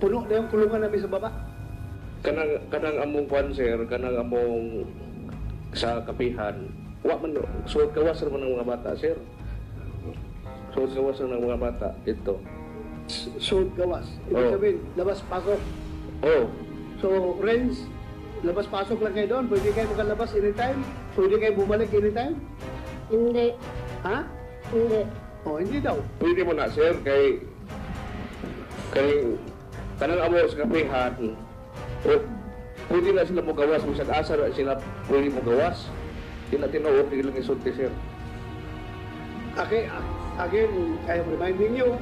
Puno na yung kulungan namin sa baba. Kanang among kwan, sir, kanang among sa kapihan, wa man suot kawas naman ng mga bata, sir. Suot kawas ng mga bata dito. Suot gawas. Ibig Oh. sabihin, labas-pasok. Oh, So, friends, labas-pasok lang kayo doon. Pwede kayo makalabas anytime. Pwede kayo bumalik anytime. Hindi. Ha? Hindi. Oh, hindi daw. pwede mo na, sir, kay kanang amo sa kapihan, pwede na sila mo gawas, kung sa asa na sila pwede mo gawas. Di na tinuod, di lang isulti, sir. Again, I am reminding you,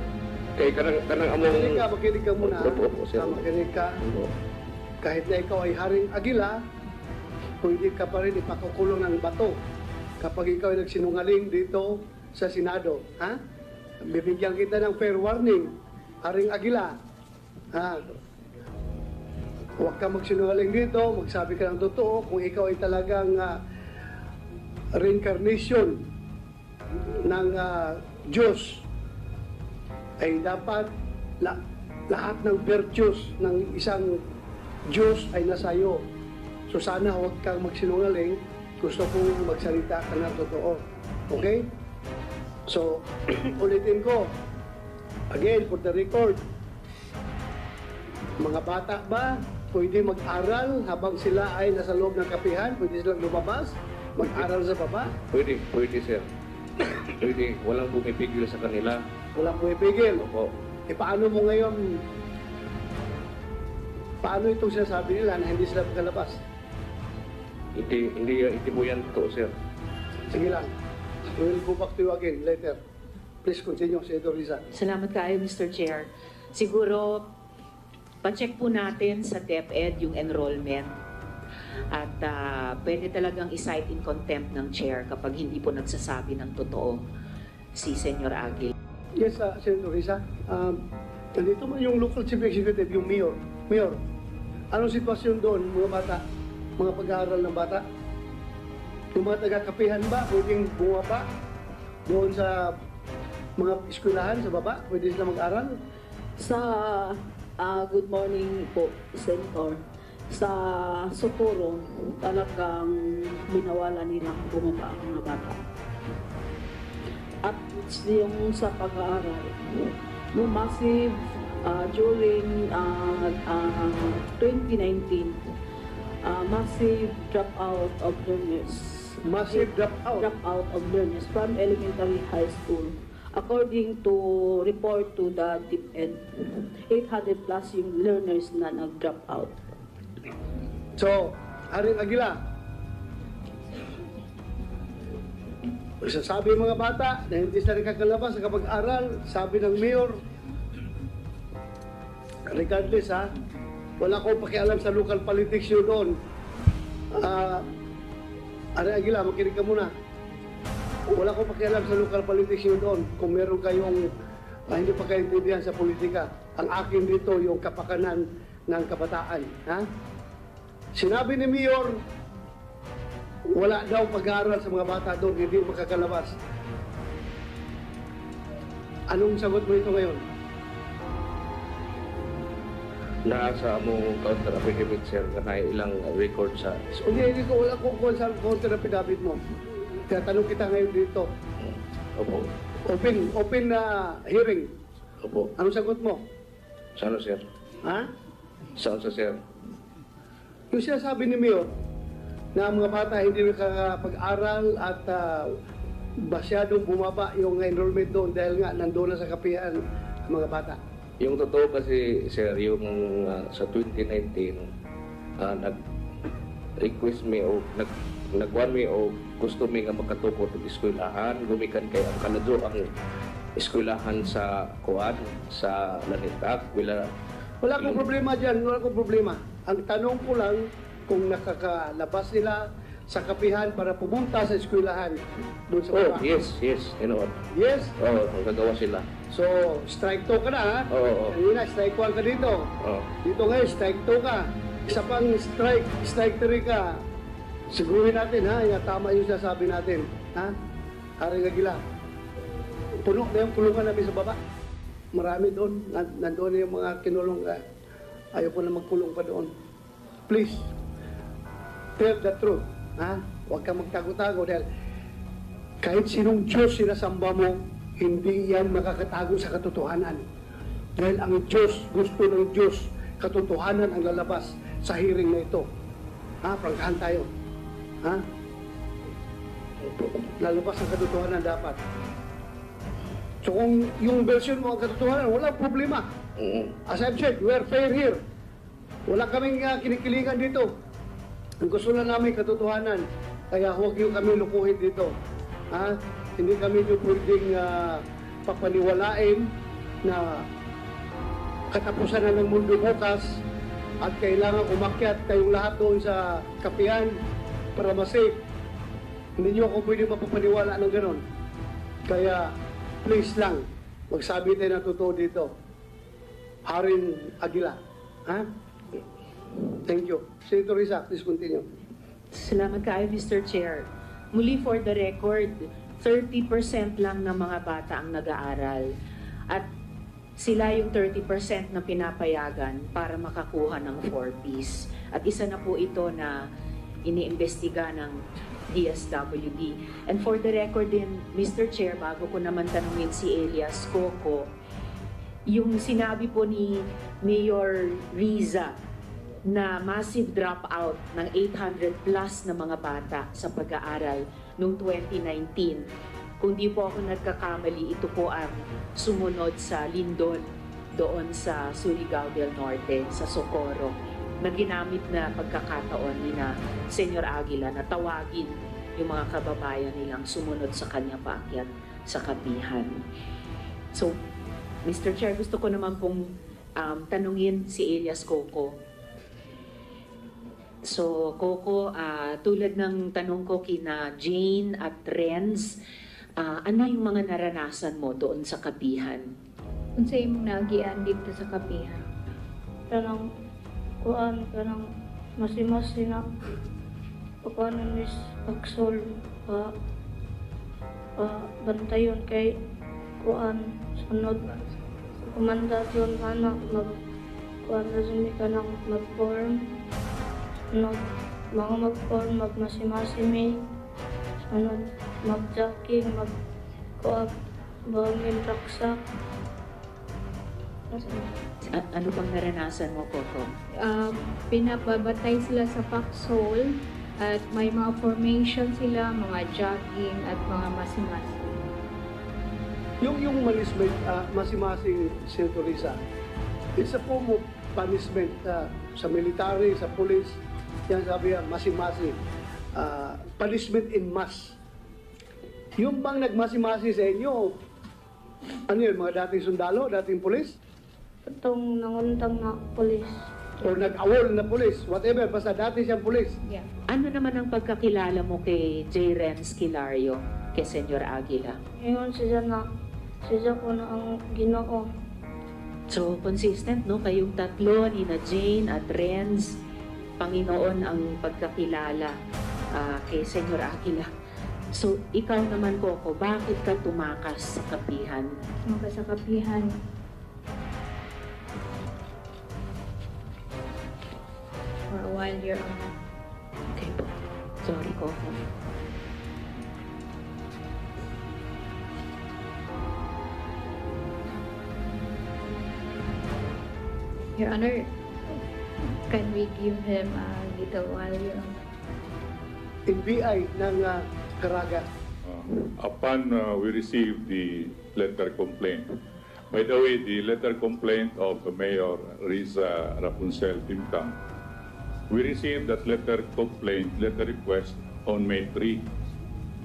Kay kanang among... makinig ka muna. Opo, sir. Makinig ka. Kahit na ikaw ay Haring Agila, pwede ka pa rin ipakukulong ng bato kapag ikaw ay nagsinungaling dito sa Senado. Ha? Bibigyan kita ng fair warning, Haring Agila. Ha? Huwag ka magsinungaling dito, magsabi ka ng totoo kung ikaw ay talagang reincarnation ng Diyos, ay dapat lahat ng virtues ng isang Diyos ay nasa iyo. So sana huwag kang magsinungaling, gusto kong magsalita ka ng totoo. Okay? So, ulitin ko, again, for the record, mga bata ba, pwede mag-aral habang sila ay nasa loob ng kapihan? Pwede silang lumabas, mag-aral sa baba? Pwede, sir. Pwede, walang bumipigil sa kanila. Walang pumipigil. Opo. Paano mo ngayon, paano itong sinasabi nila na hindi sila magkalabas? Hindi mo yan to, sir. Sige lang. We will go back to you again later. Please continue, Senator Risa. Salamat kayo, Mr. Chair. Siguro, pa-check po natin sa DepEd yung enrollment. At pwede talagang i-cite in contempt ng chair kapag hindi po nagsasabi ng totoo si Senyor Agil. Yes, Senator Risa. Nandito man yung local chief executive, yung mayor. Mayor, anong sitwasyon doon, mga bata, mga pag-aaral ng bata? Yung mga taga-kapihan ba, pwedeng bumaba doon sa mga eskwelahan sa baba? Pwede sila mag-aral? Sa good morning po, Senator. Sa Socorro, talagang binawala nilang bumaba ang mga bata. At yung sa pag-aaral, no, massive during 2019, massive dropout of learners. Massive dropout? Dropout of learners from elementary high school. According to report to the DepEd, 800 plus yung learners na nag-drop out. So, Haring Agila, sasabi ng mga bata na hindi sila nakakalabas sa kapag-aral, sabi ng mayor, regardless wala akong pakialam sa local politics yun doon. Haring Agila, makinig ka muna. Wala akong pakialam sa local politics yun doon. Kung meron kayong hindi pa kayo intindihan sa politika, ang akin dito yung kapakanan ng kabataan. Ha? Sinabi ni Mayor, wala daw pag-aaral sa mga bata doon, hindi makakalabas. Anong sagot mo ito ngayon? Nasa among counter affidavit, sir, na ilang record sa... Hindi ko wala kung sa counter affidavit mo. Kaya tanong kita ngayon dito. Opo. Open na hearing. Opo. Anong sagot mo? Saan, sir? Ha? Saan sa, sir? Yung sinasabi ni Mayor na ang mga bata hindi nakakapag-aral at masyadong bumaba yung enrollment doon dahil nga nandoon na sa kapihan ang mga bata. Yung totoo kasi, sir, yung sa 2019, nag-request me o nagwan me o gusto me nga magkatukod ng eskwelahan, gumikan kay ang kanado ang eskwelahan sa Kuan, sa Lanitak, Wala akong problema dyan, wala akong problema. Ang tanong ko lang kung nakakalabas nila sa kapihan para pumunta sa eskwelahan doon sa baba. yes, you know what? Yes? Gagawa sila. So, strike 2 ka na ha? Oo. Kanina, strike 1 ka dito. Oo. Dito ngayon, strike 2 ka. Isa pang strike 3 ka. Sigurin natin ha, yung tama yung sasabi natin. Ha? Haring Agila. Puno na yung kulungan namin sa baba. Marami doon. Nandoon yung mga kinulong Ayaw ko na magkulong pa doon. Please, tell the truth. Ha? Huwag kang magtago-tago dahil kahit sinong Diyos sinasamba mo, hindi yan makakatago sa katotohanan. Dahil ang Diyos, gusto ng Diyos, katotohanan ang lalabas sa hearing na ito. Ha? Prangkahan tayo. Ha? Lalabas ang katotohanan dapat. So kung yung version mo ang katotohanan, walang problema. As I've said, we are fair here. Wala kaming kinikilingan dito. Ang gusto na namin katotohanan. Kaya huwag niyo kami lukuhin dito. Ha? Hindi kami niyo pwedeng papaniwalain na katapusan na ng mundo bukas at kailangan umakyat kayong lahat doon sa kapihan para masave. Hindi niyo ako pwede mapapaniwala ng ganon. Kaya, please lang, magsabi tayo ng totoo dito. Harin Aguila. Ha? Thank you. Senator Risa, please continue. Salamat kayo, Mr. Chair. Muli for the record, 30% lang ng mga bata ang nag-aaral. At sila yung 30% na pinapayagan para makakuha ng 4Ps. At isa na po ito na iniimbestiga ng DSWD. And for the record din, Mr. Chair, bago ko naman tanungin si Elias Coco, yung sinabi po ni Mayor Riza na massive dropout ng 800 plus na mga bata sa pag-aaral noong 2019. Kung di po ako nagkakamali, ito po ang sumunod sa Lindol doon sa Surigao del Norte, sa Socorro, na ginamit na pagkakataon ni na Senyor Aguila na tawagin yung mga kababayan nilang sumunod sa kanya paakyat sa kapihan. So, Mr. Chair, gusto ko naman pong tanungin si Elias Coco. So, Coco, tulad ng tanong ko kina Jane at Renz, ano yung mga naranasan mo doon sa kapihan? Kung sa imong nagian dito sa kapihan, kanang masi-masi na pagkuhanan is pagsol bantayon kay sunod komandasyon anak magkuhan na sumi ka ng mag-form sunod mga mag-form magmasi-masi may sunod mag-jogging bangin raksak. Ano bang naranasan mo, Coco? Pinababatay sila sa paksol at may mga formation sila, mga jogging at mga masi-masi. Yung masi-masi, Senator Risa, it's a form of punishment sa military, sa police. Yan sabi yan, masi-masi. Punishment in mass. Yung bang nagmasi-masi sa inyo, ano yun, mga dating sundalo, dating police? Itong nanguntang na polis. O nag-awol na police, whatever, basta dati siyang police. Yeah. Ano naman ang pagkakilala mo kay J. Renz Kilario, kay Senyor Aguila? Ngayon siya ko na ang Ginoo. So, consistent, no? Kayong tatlo, ni na Jane at Renz, Panginoon ang pagkakilala kay Senyor Aguila. So, ikaw naman, Coco, bakit ka tumakas sa kapihan? Sa kapihan. For a while, Your Honor. Okay po. Sorry, Coco. Your Honor, can we give him a little while, Your Honor? NBI ng Caraga. Upon we received the letter complaint, by the way, the letter complaint of Mayor Riza Rapunzel Timkang, we received that letter request on May 3,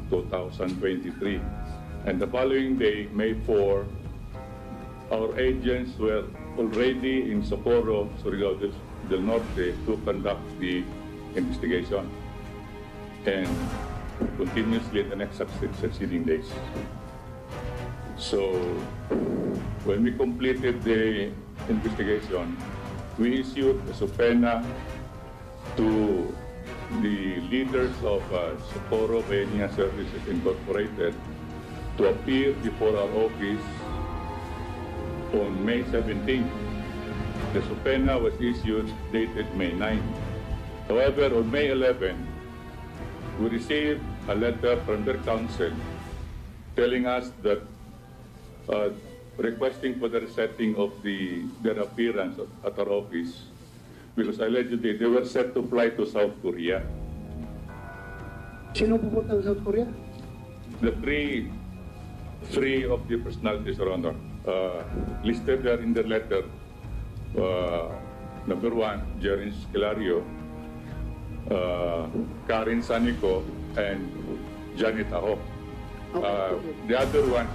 2023. And the following day, May 4, our agents were already in Socorro, Surigao del Norte to conduct the investigation and continuously the next succeeding days. So, when we completed the investigation, we issued a subpoena to the leaders of Socorro Bahenia Services Incorporated to appear before our office on May 17 The subpoena was issued dated May 9. However, on May 11, we received a letter from their counsel telling us that requesting for the resetting of their appearance at our office because allegedly they were set to fly to South Korea. Sino pupunta ng South Korea? The three of the personalities, Your Honor, listed there in the letter. Number 1, Jerin Esquilario, Karen Sanico, and Janet Ahok. The other one,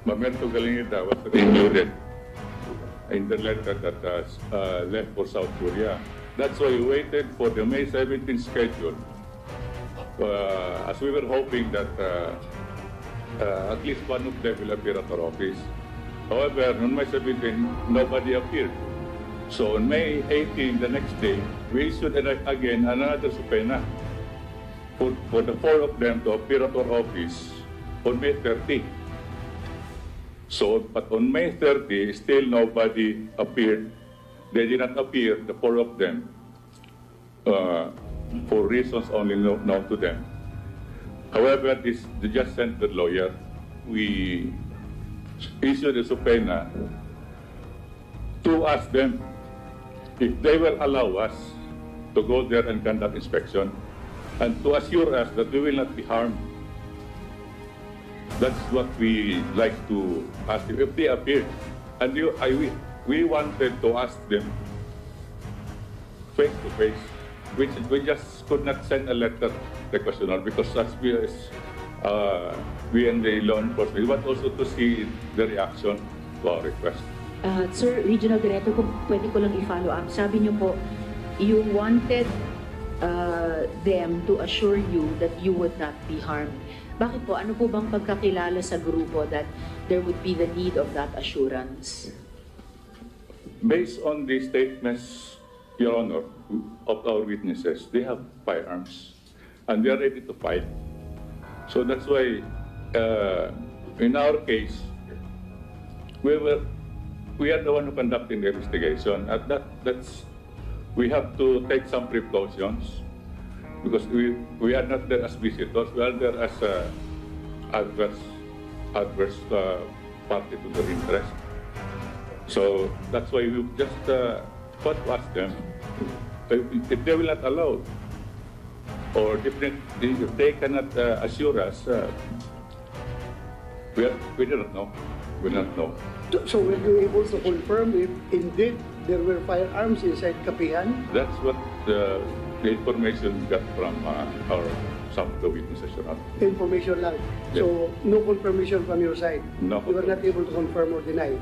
Mamerto Galinita, was included in the letter that left for South Korea. That's why we waited for the May 17th schedule, as we were hoping that at least one of them will appear at our office. However, on May 17, nobody appeared. So on May 18, the next day, we issued again another subpoena for the 4 of them to appear at our office on May 30. So, but on May 30, still nobody appeared. They did not appear, the 4 of them, for reasons only known to them. However, the just-centered lawyer, we issued a subpoena to ask them if they will allow us to go there and conduct inspection and to assure us that we will not be harmed. That's what we like to ask them. If they appear, and we wanted to ask them face to face, which we just could not send a letter request because as we and the law enforcement, we want also to see the reaction to our request. Sir, Regional Director, kung pwede ko lang i-follow up, sabi niyo po, you wanted them to assure you that you would not be harmed. Bakit po? Ano po bang pagkakilala sa grupo that there would be the need of that assurance? Based on the statements, Your Honor, of our witnesses, they have firearms and they are ready to fight. So that's why, in our case, we are the one who conducting the investigation. At we have to take some precautions because we are not there as visitors. We are there as adverse party to their interest. So that's why we just thought to ask them if they will not allow, or if they cannot assure us. We do not know. We do not know. So were you able to confirm if indeed there were firearms inside Kapihan? That's what the information we got from some of the witnesses. Information lang. Yes. So no confirmation from your side? No You were not able to confirm or deny?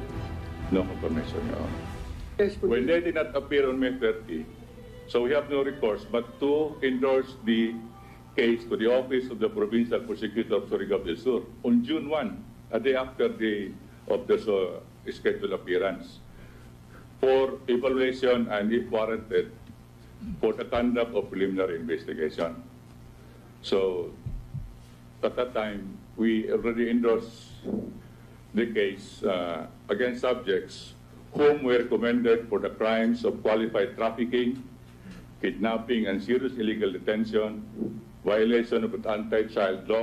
No confirmation, Your Honor. Yes, When they did not appear on May 30, so we have no recourse but to endorse the case to the Office of the Provincial Prosecutor of Surigao del Sur on June 1, a day after of the scheduled appearance, for evaluation and, if warranted, for the conduct of preliminary investigation. So, at that time, we already endorsed the case against subjects whom were commended for the crimes of qualified trafficking, kidnapping and serious illegal detention, violation of anti-child law,